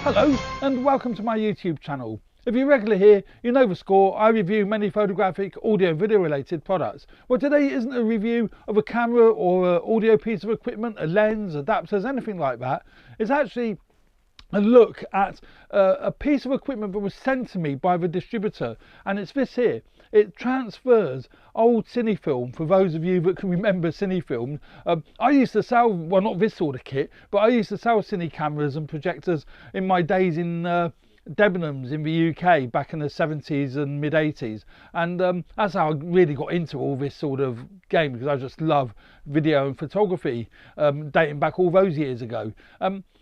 Hello and welcome to my YouTube channel. If you're regular here, you know the score. I review many photographic, audio and video related products. Well, today isn't a review of a camera or an audio piece of equipment, a lens, adapters, anything like that. It's actually a look at a piece of equipment that was sent to me by the distributor, and it's this here. It transfers old cine film. For those of you that can remember cine film, I used to sell, well, not this sort of kit, but I used to sell cine cameras and projectors in my days in Debenhams in the UK back in the 70s and mid 80s, and that's how I really got into all this sort of game, because I just love video and photography, dating back all those years ago.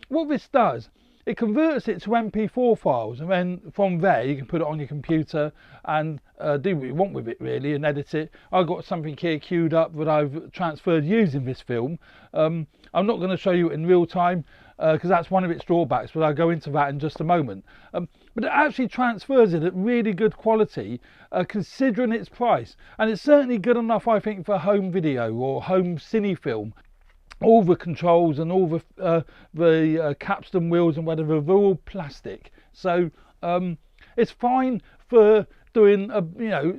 What this does, it converts it to MP4 files, and then from there you can put it on your computer and do what you want with it really, and edit it. I've got something here queued up that I've transferred using this film. I'm not going to show you it in real time because that's one of its drawbacks, but I'll go into that in just a moment. But it actually transfers it at really good quality considering its price, and it's certainly good enough, I think, for home video or home cine film. All the controls and all the capstan wheels and whatever, they're all plastic, so it's fine for doing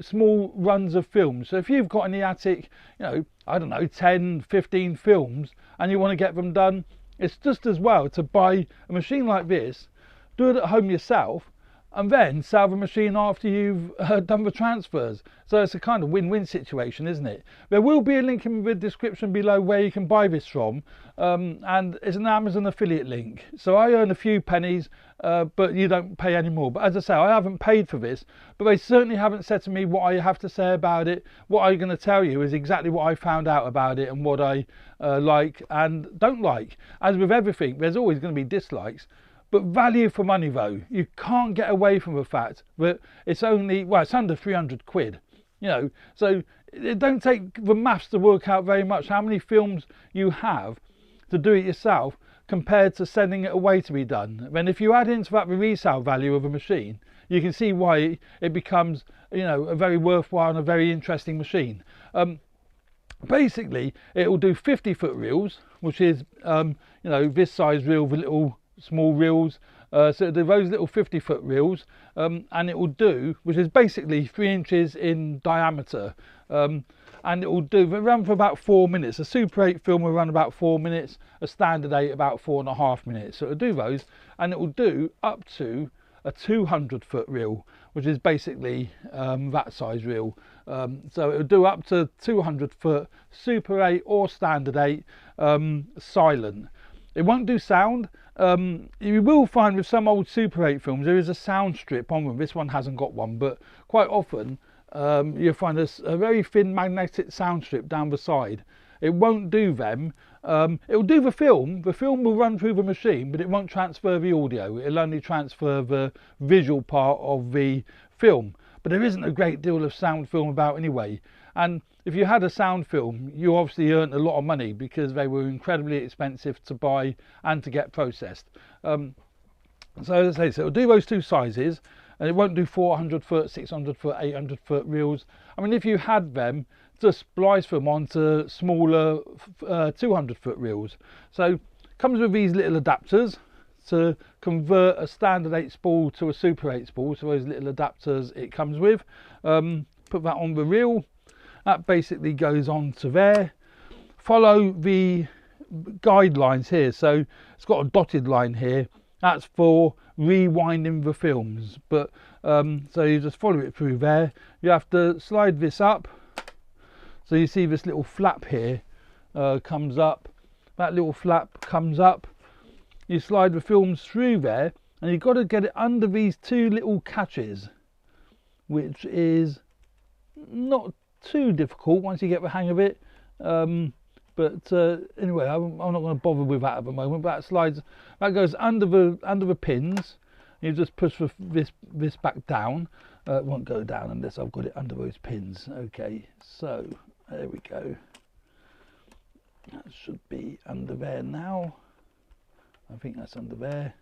small runs of films. So if you've got in the attic, I don't know, 10-15 films, and you want to get them done, it's just as well to buy a machine like this, do it at home yourself, and then sell the machine after you've done the transfers. So it's a kind of win-win situation, isn't it? There will be a link in the description below where you can buy this from, and it's an Amazon affiliate link. So I earn a few pennies, but you don't pay any more. But as I say, I haven't paid for this, but they certainly haven't said to me what I have to say about it. What I'm going to tell you is exactly what I found out about it and what I like and don't like. As with everything, there's always going to be dislikes. But value for money though, you can't get away from the fact that it's only, well, it's under 300 quid, so it don't take the maths to work out very much how many films you have to do it yourself compared to sending it away to be done. Then if you add into that the resale value of a machine, you can see why it becomes, a very worthwhile and a very interesting machine. Basically, it will do 50-foot reels, which is, this size reel with little small reels, so it'll do those little 50-foot reels, and it will do, which is basically 3 inches in diameter, and it will run for about 4 minutes. A Super 8 film will run about 4 minutes, a standard 8 about 4.5 minutes. So it'll do those, and it will do up to a 200-foot reel, which is basically that size reel. So it'll do up to 200-foot Super 8 or standard 8 silent. It won't do sound. You will find with some old Super 8 films there is a sound strip on them. This one hasn't got one, but quite often you'll find a very thin magnetic sound strip down the side. It won't do them. It will do the film. The film will run through the machine, but it won't transfer the audio. It'll only transfer the visual part of the film. But there isn't a great deal of sound film about anyway. And if you had a sound film, you obviously earned a lot of money because they were incredibly expensive to buy and to get processed. So as I say, so it'll do those two sizes, and it won't do 400-foot, 600-foot, 800-foot reels. I mean, if you had them, just splice them onto smaller 200-foot reels. So comes with these little adapters to convert a standard 8 spool to a Super 8 spool. So those little adapters it comes with. Put that on the reel. That basically goes on to there. Follow the guidelines here. So it's got a dotted line here. That's for rewinding the films. But so you just follow it through there. You have to slide this up. So you see this little flap here comes up. That little flap comes up. You slide the films through there, and you've got to get it under these two little catches, which is not too difficult once you get the hang of it, but anyway, I'm not going to bother with that at the moment. But that goes under the pins. You just push this back down. It won't go down unless I've got it under those pins. Okay, so there we go. That should be under there now. I think that's under there.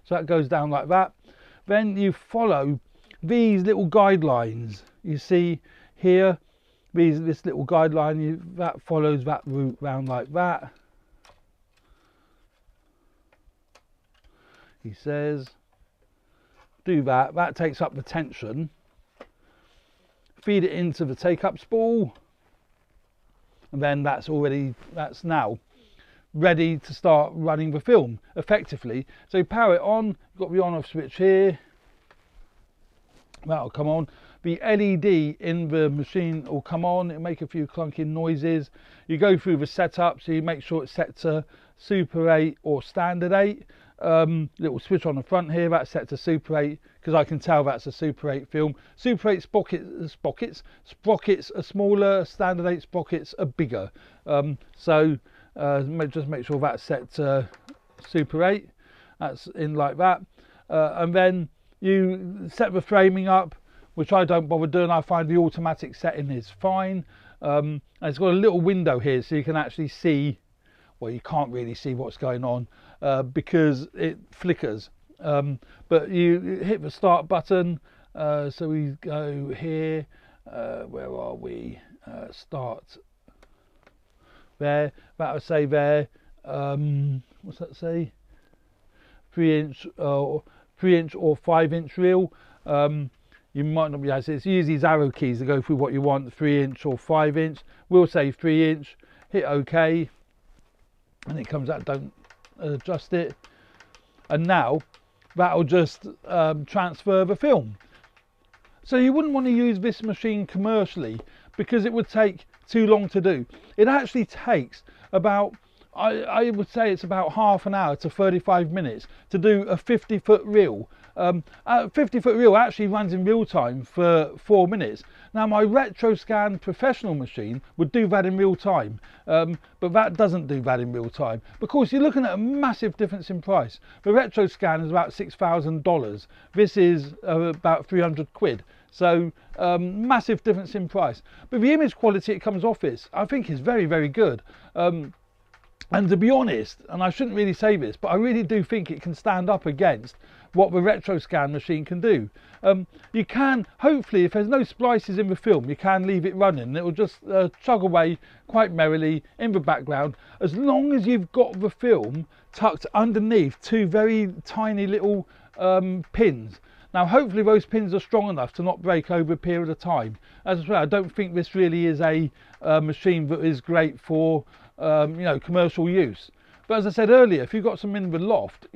So that goes down like that. Then you follow these little guidelines. You see here, this little guideline, that follows that route round like that. he says. Do that. That takes up the tension. Feed it into the take-up spool, and then that's now ready to start running the film effectively. So power it on. You've got the on-off switch here. That'll come on. The LED in the machine will come on. It'll make a few clunking noises. You go through the setup, so you make sure it's set to Super 8 or Standard 8. Little switch on the front here, that's set to Super 8, because I can tell that's a Super 8 film. Super 8 sprockets are smaller, Standard 8 sprockets are bigger. Just make sure that's set to Super 8. That's in like that. And then you set the framing up, which I don't bother doing. I find the automatic setting is fine. And it's got a little window here, so you can actually see, well, you can't really see what's going on because it flickers. But you hit the start button. So we go here. Where are we? Start there. That'll say there. What's that say? 3-inch or 5-inch reel. You might not be able to see. It's use these arrow keys to go through what you want, 3-inch or 5-inch. We'll say 3-inch. Hit OK, and it comes out. Don't adjust it. And now that'll just transfer the film. So you wouldn't want to use this machine commercially because it would take too long to do. It actually takes about, I would say it's about half an hour to 35 minutes to do a 50-foot reel. A 50-foot reel actually runs in real time for 4 minutes. Now my RetroScan professional machine would do that in real time, but that doesn't do that in real time. Of course, you're looking at a massive difference in price. The RetroScan is about $6,000. This is about 300 quid. So massive difference in price. But the image quality it comes off is, I think, is very, very good. And to be honest, and I shouldn't really say this, but I really do think it can stand up against what the RetroScan machine can do. You can, hopefully, if there's no splices in the film, you can leave it running and it will just chug away quite merrily in the background, as long as you've got the film tucked underneath two very tiny little pins. Now hopefully those pins are strong enough to not break over a period of time. As I say, I don't think this really is a machine that is great for commercial use. But as I said earlier, if you've got some in the loft,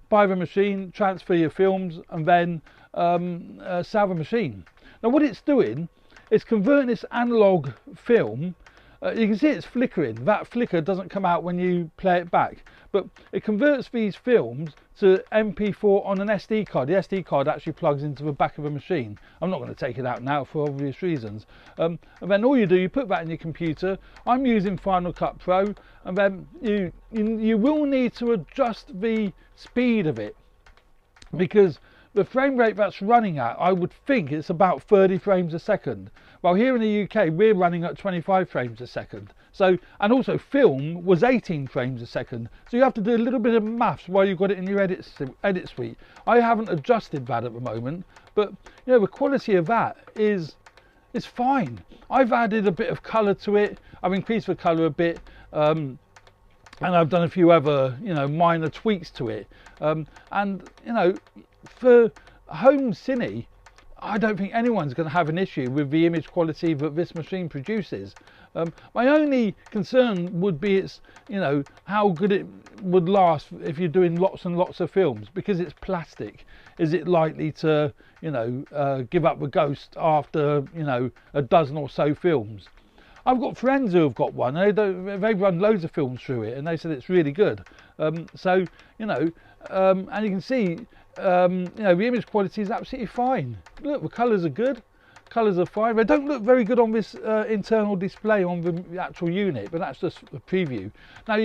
buy the machine, transfer your films, and then sell the machine. Now what it's doing is converting this analog film. You can see it's flickering. That flicker doesn't come out when you play it back, but it converts these films to MP4 on an SD card. The SD card actually plugs into the back of a machine. I'm not going to take it out now for obvious reasons. And then all you do, you put that in your computer. I'm using Final Cut Pro, and then you will need to adjust the speed of it, because the frame rate that's running at, I would think it's about 30 frames a second. Well, here in the UK, we're running at 25 frames a second. So, and also film was 18 frames a second. So you have to do a little bit of maths while you've got it in your edit suite. I haven't adjusted that at the moment, but the quality of that is fine. I've added a bit of colour to it. I've increased the colour a bit. And I've done a few other, minor tweaks to it. For home cine, I don't think anyone's going to have an issue with the image quality that this machine produces. My only concern would be its, how good it would last if you're doing lots and lots of films, because it's plastic. Is it likely to, give up the ghost after, a dozen or so films? I've got friends who have got one. They've run loads of films through it, and they said it's really good. And you can see, the image quality is absolutely fine. Look, the colours are good. Colours are fine. They don't look very good on this internal display on the actual unit, but that's just a preview. Now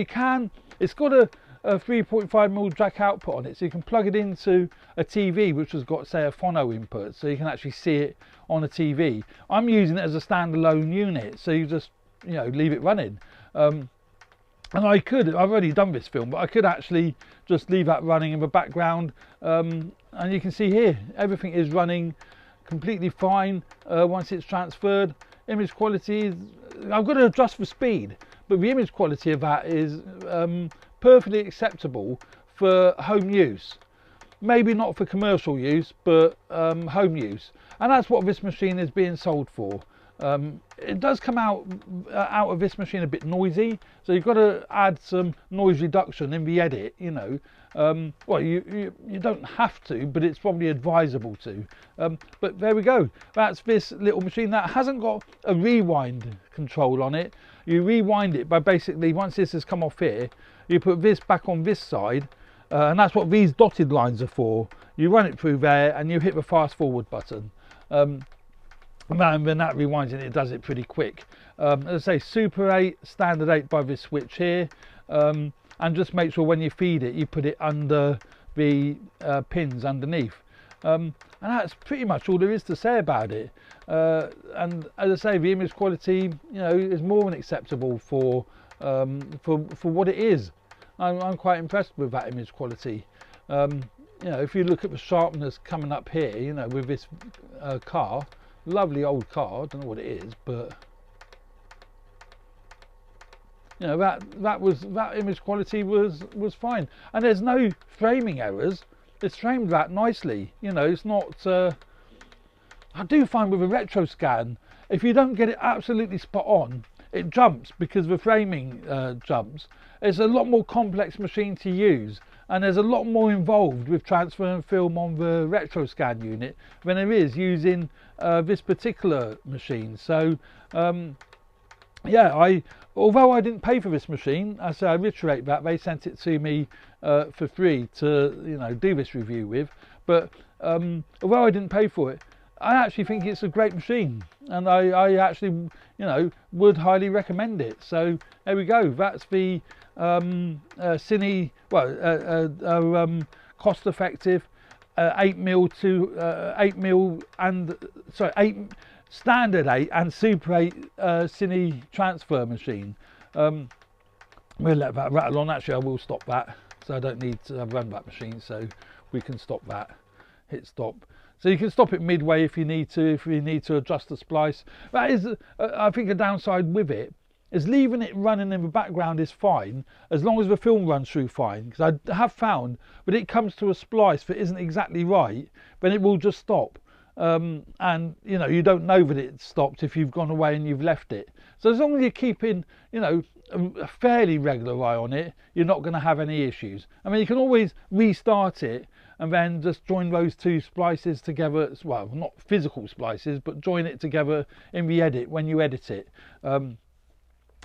it's got a 3.5mm jack output on it, so you can plug it into a TV which has got, say, a phono input, so you can actually see it on a TV. I'm using it as a standalone unit, so you just leave it running. And I've already done this film, but I could actually just leave that running in the background, and you can see here everything is running completely fine once it's transferred. Image quality, I've got to adjust the speed, but the image quality of that is perfectly acceptable for home use. maybe not for commercial use, but home use, and that's what this machine is being sold for. It does come out of this machine a bit noisy, so you've got to add some noise reduction in the edit, you know. Well, you don't have to, but it's probably advisable to. But there we go, that's this little machine that hasn't got a rewind control on it. You rewind it by basically, once this has come off here, you put this back on this side, and that's what these dotted lines are for. You run it through there and you hit the fast forward button. And when that rewinds it, it does it pretty quick. As I say, Super 8, Standard 8 by this switch here, and just make sure when you feed it, you put it under the pins underneath. And that's pretty much all there is to say about it. And as I say, the image quality, you know, is more than acceptable for what it is. I'm quite impressed with that image quality. You know, if you look at the sharpness coming up here, you know, with this car. Lovely old car, I don't know what it is, but you know, that image quality was fine, and there's no framing errors. It's framed that nicely, you know. It's not I do find with a retro scan, if you don't get it absolutely spot on, it jumps because the framing jumps. It's a lot more complex machine to use, and there's a lot more involved with transferring film on the retro scan unit than there is using this particular machine. So yeah, although I didn't pay for this machine, I say I reiterate that they sent it to me for free to, you know, do this review with, but although I didn't pay for it, I actually think it's a great machine, and I actually, you know, would highly recommend it. So there we go, that's the cine, well, cost effective 8mm to 8mm and sorry 8 standard 8 and Super 8 cine transfer machine. We'll let that rattle on. Actually, I will stop that, so I don't need to run that machine, so we can stop that. Hit stop. So you can stop it midway if you need to adjust the splice. That is I think a downside with it is leaving it running in the background is fine as long as the film runs through fine, because I have found when it comes to a splice that isn't exactly right, then it will just stop, and you know, you don't know that it's stopped if you've gone away and you've left it. So as long as you're keeping, you know, a fairly regular eye on it, you're not going to have any issues. I mean, you can always restart it and then just join those two splices together, well, not physical splices, but join it together in the edit when you edit it.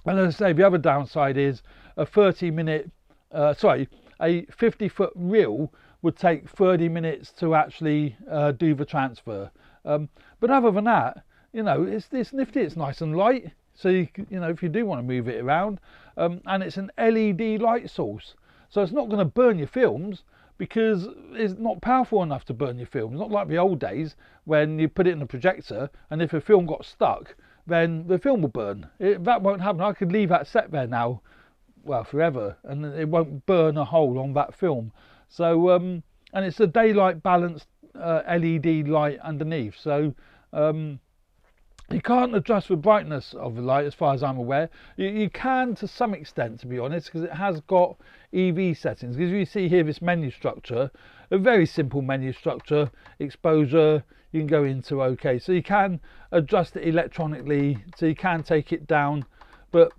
And as I say, the other downside is a 30-minute, a 50-foot reel would take 30 minutes to actually do the transfer. But other than that, you know, it's nifty, it's nice and light. So, you know, if you do want to move it around, and it's an LED light source. So it's not going to burn your films, because it's not powerful enough to burn your film. It's not like the old days when you put it in a projector and if a film got stuck, then the film will burn. That won't happen. I could leave that set there now, well, forever, and it won't burn a hole on that film. So and it's a daylight balanced LED light underneath, so you can't adjust the brightness of the light as far as I'm aware. You can to some extent, to be honest, because it has got EV settings. Because you see here this menu structure, a very simple menu structure, exposure, you can go into OK. So you can adjust it electronically, so you can take it down. But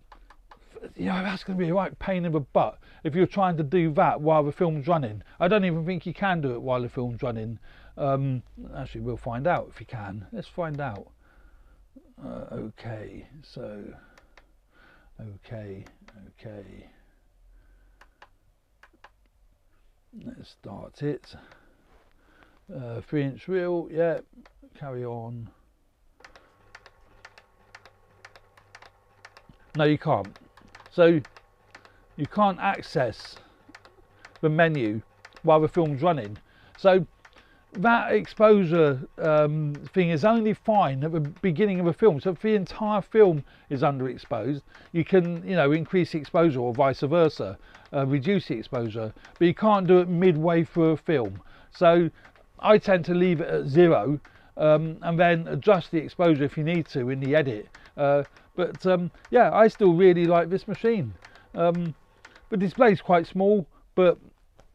you know, that's going to be a right pain in the butt if you're trying to do that while the film's running. I don't even think you can do it while the film's running. Actually, we'll find out if you can. Let's find out. Okay, so okay, let's start it. 3-inch reel, yeah, carry on. No, you can't. So you can't access the menu while the film's running. So that exposure thing is only fine at the beginning of a film. So if the entire film is underexposed, you can, you know, increase the exposure or vice versa, reduce the exposure, but you can't do it midway through a film. So I tend to leave it at 0 and then adjust the exposure if you need to in the edit. But yeah, I still really like this machine. The display's quite small, but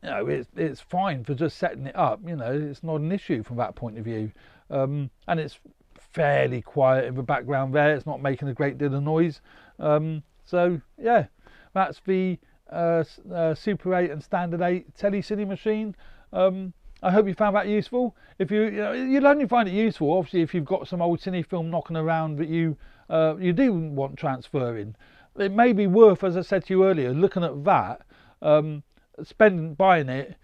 you know, it's fine for just setting it up. You know, it's not an issue from that point of view, and it's fairly quiet in the background there. It's not making a great deal of noise. So yeah, that's the Super 8 and Standard 8 Cine machine. I hope you found that useful. If you'll only find it useful obviously if you've got some old cine film knocking around that you do want transferring. It may be worth, as I said to you earlier, looking at that, buying it,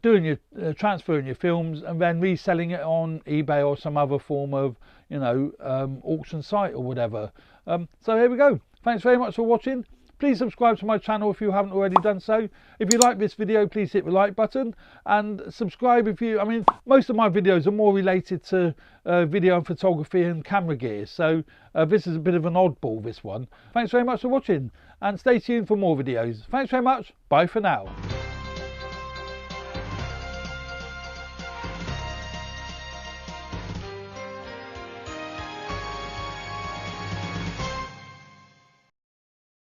doing your transferring your films, and then reselling it on eBay or some other form of auction site or whatever. So here we go. Thanks very much for watching. Please subscribe to my channel if you haven't already done so. If you like this video, please hit the like button, and subscribe if you, I mean, most of my videos are more related to video and photography and camera gear, so this is a bit of an oddball, this one. Thanks very much for watching, and stay tuned for more videos. Thanks very much. Bye for now.